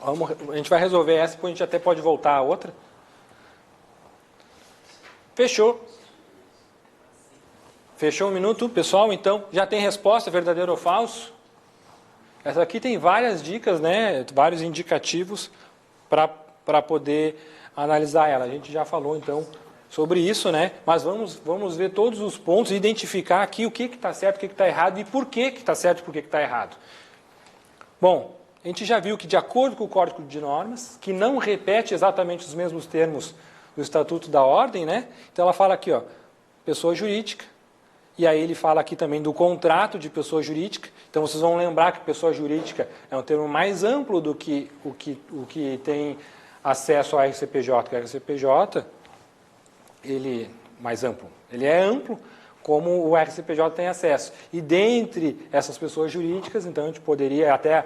A gente vai resolver essa, depois a gente até pode voltar a outra. Fechou. Fechou um minuto, pessoal? Então, já tem resposta, verdadeiro ou falso? Essa aqui tem várias dicas, né? Vários indicativos para poder analisar ela. A gente já falou, então, sobre isso, né? Mas vamos ver todos os pontos e identificar aqui o que está certo, o que está errado e por que está certo e por que está errado. Bom, a gente já viu que, de acordo com o Código de Normas, que não repete exatamente os mesmos termos do Estatuto da Ordem, né? Então, ela fala aqui, ó, pessoa jurídica, e aí ele fala aqui também do contrato de pessoa jurídica. Então, vocês vão lembrar que pessoa jurídica é um termo mais amplo do que o que tem acesso ao RCPJ. O RCPJ, ele mais amplo. Ele é amplo, como o RCPJ tem acesso. E dentre essas pessoas jurídicas, então a gente poderia, até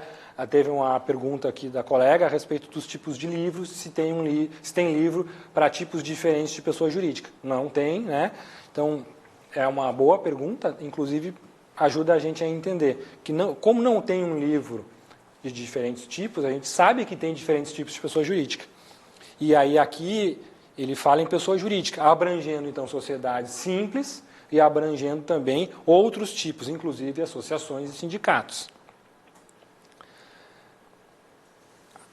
teve uma pergunta aqui da colega a respeito dos tipos de livros, se tem livro para tipos diferentes de pessoa jurídica. Não tem, né? Então, é uma boa pergunta, inclusive ajuda a gente a entender que como não tem um livro de diferentes tipos, a gente sabe que tem diferentes tipos de pessoa jurídica. E aí aqui ele fala em pessoa jurídica, abrangendo então sociedades simples e abrangendo também outros tipos, inclusive associações e sindicatos.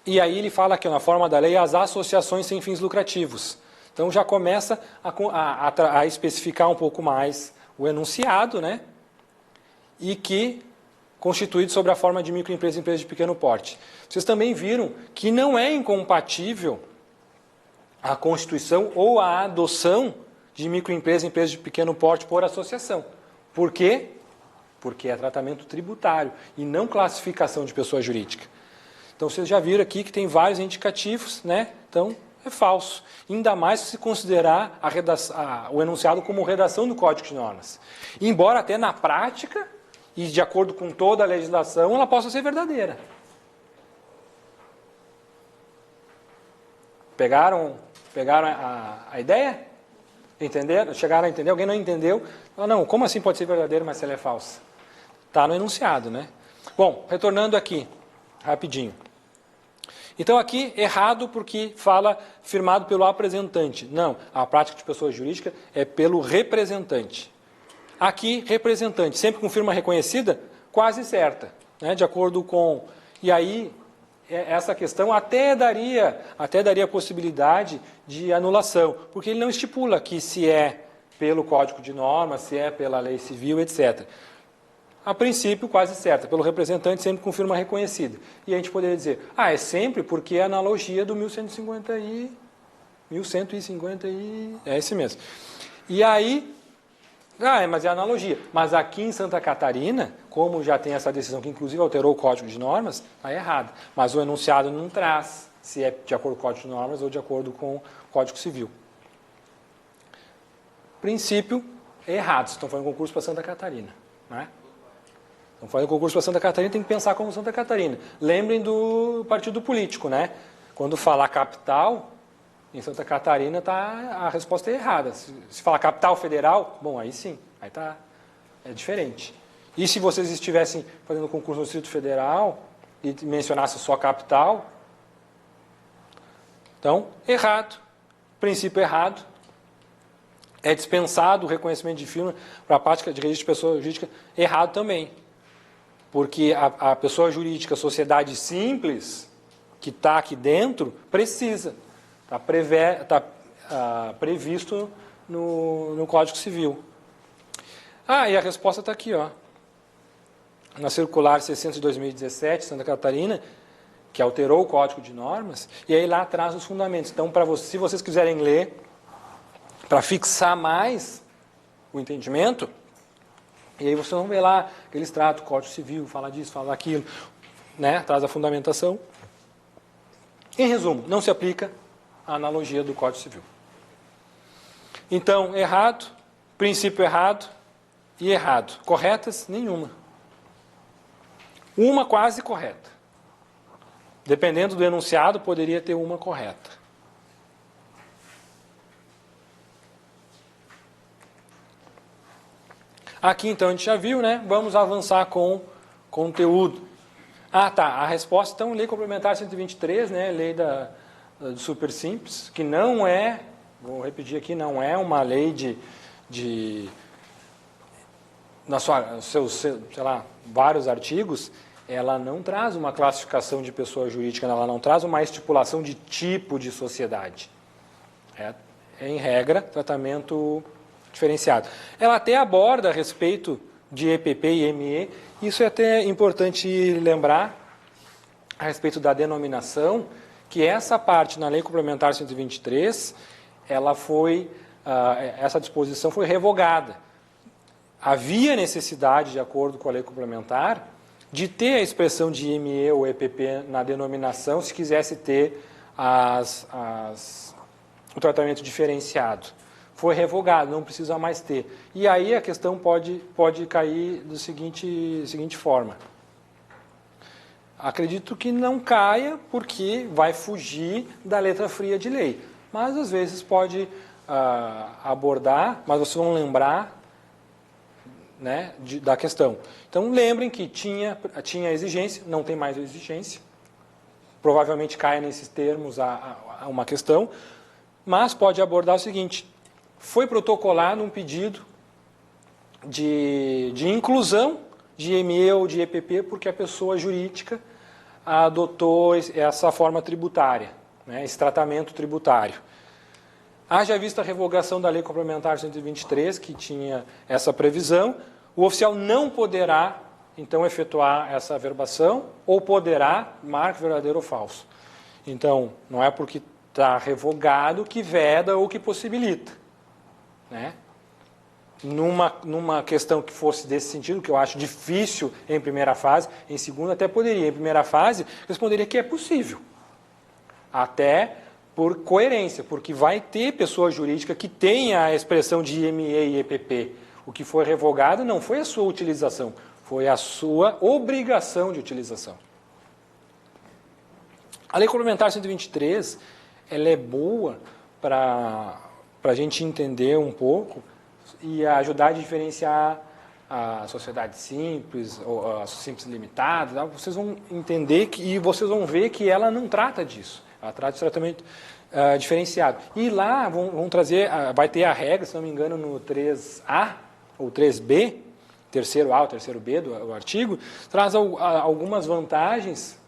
E aí ele fala aqui na forma da lei as associações sem fins lucrativos. Então já começa a especificar um pouco mais o enunciado, né? E que constituído sobre a forma de microempresa e empresa de pequeno porte. Vocês também viram que não é incompatível a constituição ou a adoção de microempresa e empresa de pequeno porte por associação. Por quê? Porque é tratamento tributário e não classificação de pessoa jurídica. Então vocês já viram aqui que tem vários indicativos, né? Então é falso. Ainda mais se considerar o enunciado como redação do Código de Normas. Embora até na prática, e de acordo com toda a legislação, ela possa ser verdadeira. Pegaram a ideia? Entenderam? Chegaram a entender? Alguém não entendeu? Não, como assim pode ser verdadeiro, mas se ela é falsa? Está no enunciado, né? Bom, retornando aqui, rapidinho. Então aqui, errado porque fala firmado pelo apresentante. Não, a prática de pessoa jurídica é pelo representante. Aqui, representante, sempre com firma reconhecida, quase certa, né, de acordo com... E aí, essa questão até daria a possibilidade de anulação, porque ele não estipula que se é pelo Código de Normas, se é pela lei civil, etc. A princípio, quase certa, pelo representante, sempre com firma reconhecida. E a gente poderia dizer, é sempre porque é a analogia do 1150 é esse mesmo. E aí, mas é analogia. Mas aqui em Santa Catarina, como já tem essa decisão que inclusive alterou o Código de Normas, está errado. Mas o enunciado não traz se é de acordo com o Código de Normas ou de acordo com o Código Civil. Princípio, é errado. Vocês estão fazendo concurso para Santa Catarina, né? Então, fazendo concurso para Santa Catarina, tem que pensar como Santa Catarina. Lembrem do partido político, né? Quando falar capital, em Santa Catarina a resposta é errada. Se falar capital federal, bom, aí sim, aí é diferente. E se vocês estivessem fazendo concurso no Distrito Federal e mencionassem só capital, então, errado. Princípio errado. É dispensado o reconhecimento de firma para a prática de registro de pessoa jurídica, errado também. Porque a pessoa jurídica, sociedade simples, que está aqui dentro, precisa. Está previsto no Código Civil. E a resposta está aqui, ó. Na Circular 600 de 2017, Santa Catarina, que alterou o Código de Normas, e aí lá traz os fundamentos. Então, se vocês quiserem ler, para fixar mais o entendimento, e aí vocês vão ver lá que eles tratam o Código Civil, fala disso, fala daquilo, né? Traz a fundamentação. Em resumo, não se aplica a analogia do Código Civil. Então, errado, princípio errado e errado. Corretas? Nenhuma. Uma quase correta. Dependendo do enunciado, poderia ter uma correta. Aqui, então, a gente já viu, né? Vamos avançar com conteúdo. Ah, tá. A resposta, então, Lei Complementar 123, né, lei do Super Simples, que não é, vou repetir aqui, não é uma lei na seus, sei lá, vários artigos, ela não traz uma classificação de pessoa jurídica, ela não traz uma estipulação de tipo de sociedade. É, em regra, tratamento diferenciado. Ela até aborda a respeito de EPP e ME, isso é até importante lembrar a respeito da denominação, que essa parte na Lei Complementar 123, essa disposição foi revogada. Havia necessidade, de acordo com a Lei Complementar, de ter a expressão de ME ou EPP na denominação, se quisesse ter o tratamento diferenciado. Foi revogado, não precisa mais ter. E aí a questão pode cair da seguinte forma. Acredito que não caia, porque vai fugir da letra fria de lei. Mas, às vezes, pode abordar, mas vocês vão lembrar, né, da questão. Então, lembrem que tinha exigência, não tem mais exigência. Provavelmente caia nesses termos uma questão, mas pode abordar o seguinte: foi protocolado um pedido de inclusão de ME ou de EPP porque a pessoa jurídica adotou essa forma tributária, né, esse tratamento tributário. Haja vista a revogação da Lei Complementar 123, que tinha essa previsão, o oficial não poderá, então, efetuar essa averbação, ou poderá, marque verdadeiro ou falso. Então, não é porque está revogado que veda ou que possibilita, né? Numa questão que fosse desse sentido, que eu acho difícil em primeira fase, em segunda até poderia. Em primeira fase, responderia que é possível. Até por coerência, porque vai ter pessoa jurídica que tenha a expressão de ME e EPP. O que foi revogado não foi a sua utilização, foi a sua obrigação de utilização. A Lei Complementar 123, ela é boa para a gente entender um pouco e ajudar a diferenciar a sociedade simples, ou a simples limitada. Tá? Vocês vão entender e vocês vão ver que ela não trata disso. Ela trata de tratamento diferenciado. E lá vão trazer, vai ter a regra, se não me engano, no 3A ou 3B, terceiro A ou terceiro B do artigo, traz algumas vantagens,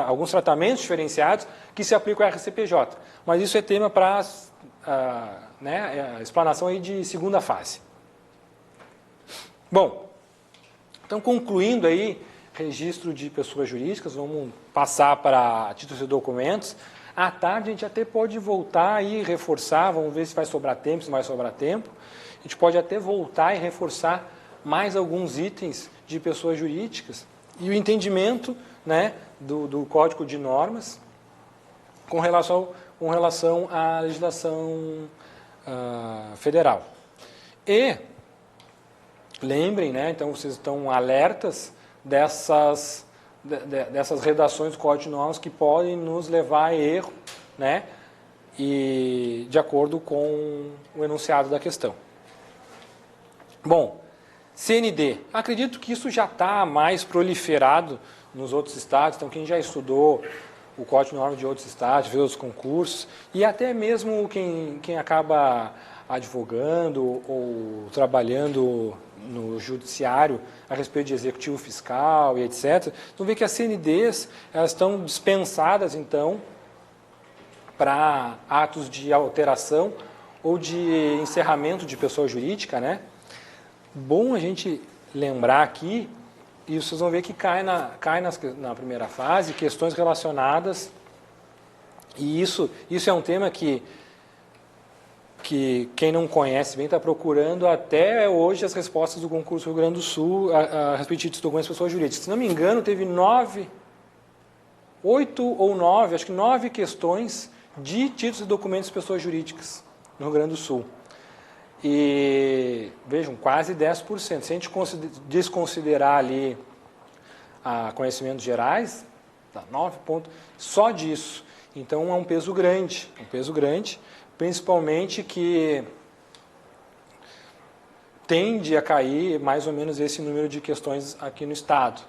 alguns tratamentos diferenciados que se aplicam ao RCPJ. Mas isso é tema para a explanação aí de segunda fase. Bom, então concluindo aí, registro de pessoas jurídicas, vamos passar para títulos e documentos. À tarde a gente até pode voltar e reforçar, vamos ver se vai sobrar tempo, se não vai sobrar tempo. A gente pode até voltar e reforçar mais alguns itens de pessoas jurídicas e o entendimento, né, do Código de Normas com relação à legislação federal. E lembrem, né, então vocês estão alertas dessas redações do Código de Normas que podem nos levar a erro, né, e de acordo com o enunciado da questão. Bom, CND. Acredito que isso já está mais proliferado nos outros estados, então quem já estudou o Código de Normas de outros estados, fez outros concursos, e até mesmo quem acaba advogando ou trabalhando no judiciário a respeito de executivo fiscal e etc., então vê que as CNDs elas estão dispensadas, então, para atos de alteração ou de encerramento de pessoa jurídica, né? Bom a gente lembrar aqui, e vocês vão ver que cai na primeira fase, questões relacionadas, e isso é um tema que quem não conhece bem está procurando até hoje as respostas do concurso do Rio Grande do Sul a respeito de documentos de pessoas jurídicas. Se não me engano, teve 8 ou 9, acho que 9 questões de títulos e documentos de pessoas jurídicas no Rio Grande do Sul. E, vejam, quase 10%. Se a gente desconsiderar ali conhecimentos gerais, dá 9 pontos, só disso. Então, é um peso grande, principalmente que tende a cair mais ou menos esse número de questões aqui no Estado.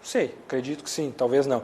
Sei, acredito que sim, talvez não.